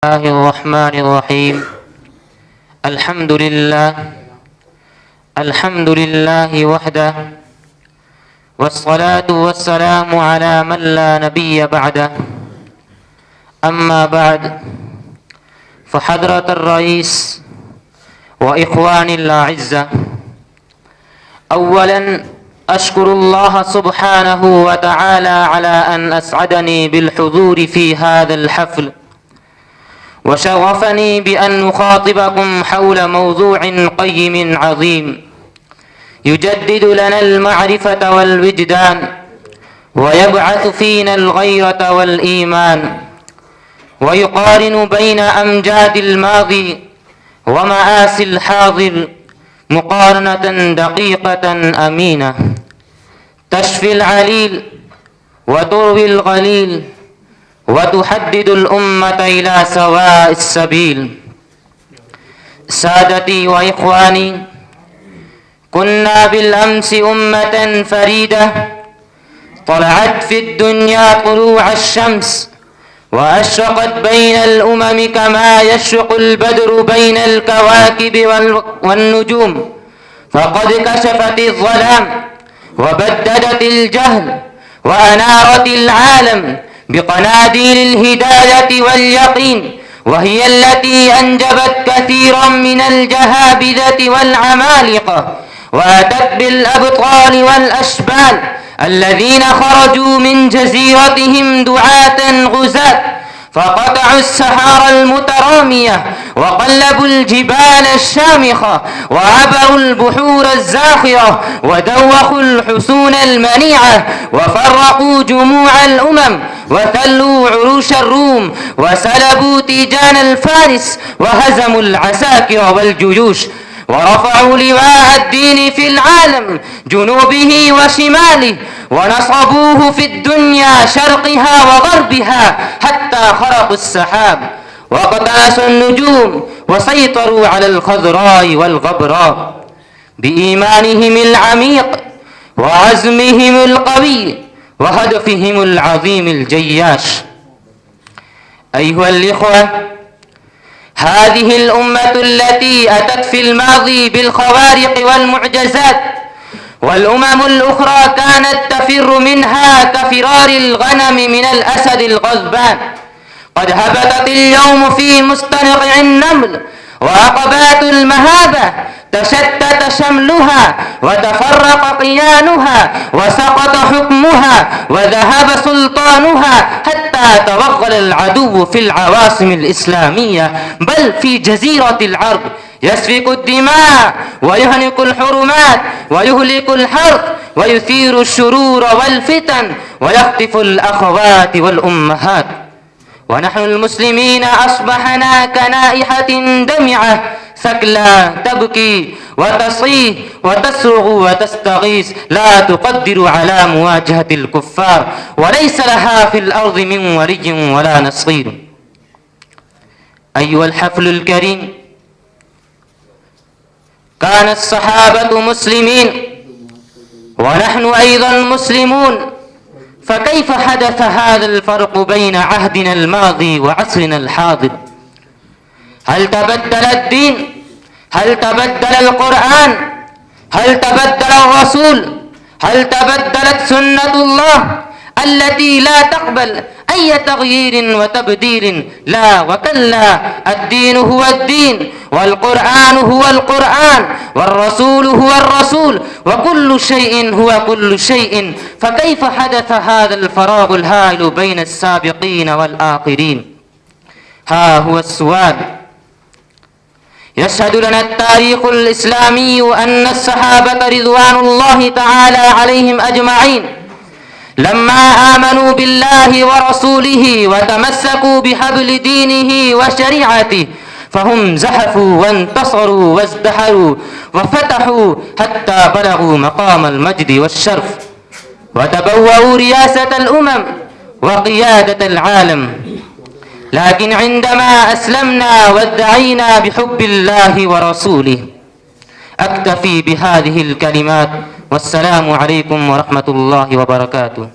الله الرحمن الرحيم. الحمد لله وحده، والصلاة والسلام على من لا نبي بعده. أما بعد، فحضرة الرئيس وإخواني الأعزة، أولا أشكر الله سبحانه وتعالى على أن أسعدني بالحضور في هذا الحفل، وشرفني بأن نخاطبكم حول موضوع قيم عظيم يجدد لنا المعرفة والوجدان، ويبعث فينا الغيرة والإيمان، ويقارن بين أمجاد الماضي ومآسي الحاضر مقارنة دقيقة أمينة تشفي العليل وتروي الغليل وتحدد الأمة إلى سواء السبيل. سادتي وإخواني، كنا بالأمس أمة فريدة طلعت في الدنيا طلوع الشمس، وأشرقت بين الأمم كما يشرق البدر بين الكواكب والنجوم، فقد كشفت الظلام وبددت الجهل وأنارت العالم بقناديل الهداية واليقين، وهي التي أنجبت كثيرا من الجهابذة والعمالقة، وأتت بالأبطال والأشبال الذين خرجوا من جزيرتهم دعاة غزاة، فقطعوا السحار المترامية وقلبوا الجبال الشامخة وعبروا البحور الزاخرة ودوخوا الحصون المنيعة، وفرقوا جموع الأمم وثلوا عروش الروم، وسلبوا تيجان الفارس وهزموا العساكر والجيوش، ورفعوا لواء الدين في العالم جنوبه وشماله، ونصبوه في الدنيا شرقها وغربها حتى خرقوا السحاب وقتاسوا النجوم وسيطروا على الخضراء والغبراء بإيمانهم العميق وعزمهم القوي وهدفهم العظيم الجياش. أيها الإخوة، هذه الأمة التي أتت في الماضي بالخوارق والمعجزات، والأمم الأخرى كانت تفر منها كفرار الغنم من الأسد الغضبان، قد هبطت اليوم في مستنقع النمل، وعقبات المهابة تشتت شملها وتفرق قيانها وسقط حكمها وذهب سلطانها، حتى توغل العدو في العواصم الإسلامية بل في جزيرة العرب يسفك الدماء ويهنك الحرمات ويهلك الحرث ويثير الشرور والفتن ويخطف الأخوات والأمهات، ونحن المسلمين أصبحنا كنائحة دمعة ثكلى تبكي وتصيح وتصرخ وتستغيث، لا تقدر على مواجهة الكفار، وليس لها في الأرض من ولي ولا نصير. أيها الحفل الكريم، كان الصحابة مسلمين ونحن أيضا مسلمون، فكيف حدث هذا الفرق بين عهدنا الماضي وعصرنا الحاضر؟ هل تبدل الدين؟ هل تبدل القرآن؟ هل تبدل الرسول؟ هل تبدلت سنة الله التي لا تقبل أي تغيير وتبديل؟ لا وكلا، الدين هو الدين، والقرآن هو القرآن، والرسول هو الرسول، وكل شيء هو كل شيء. فكيف حدث هذا الفراغ الهائل بين السابقين والآخرين؟ ها هو السؤال. يشهد لنا التاريخ الإسلامي أن الصحابة رضوان الله تعالى عليهم أجمعين لما آمنوا بالله ورسوله وتمسكوا بحبل دينه وشريعته، فهم زحفوا وانتصروا وازدهروا وفتحوا حتى بلغوا مقام المجد والشرف، وتبوأوا رياسة الأمم وقيادة العالم. لكن عندما أسلمنا وادعينا بحب الله ورسوله. أكتفي بهذه الكلمات، والسلام عليكم ورحمة الله وبركاته.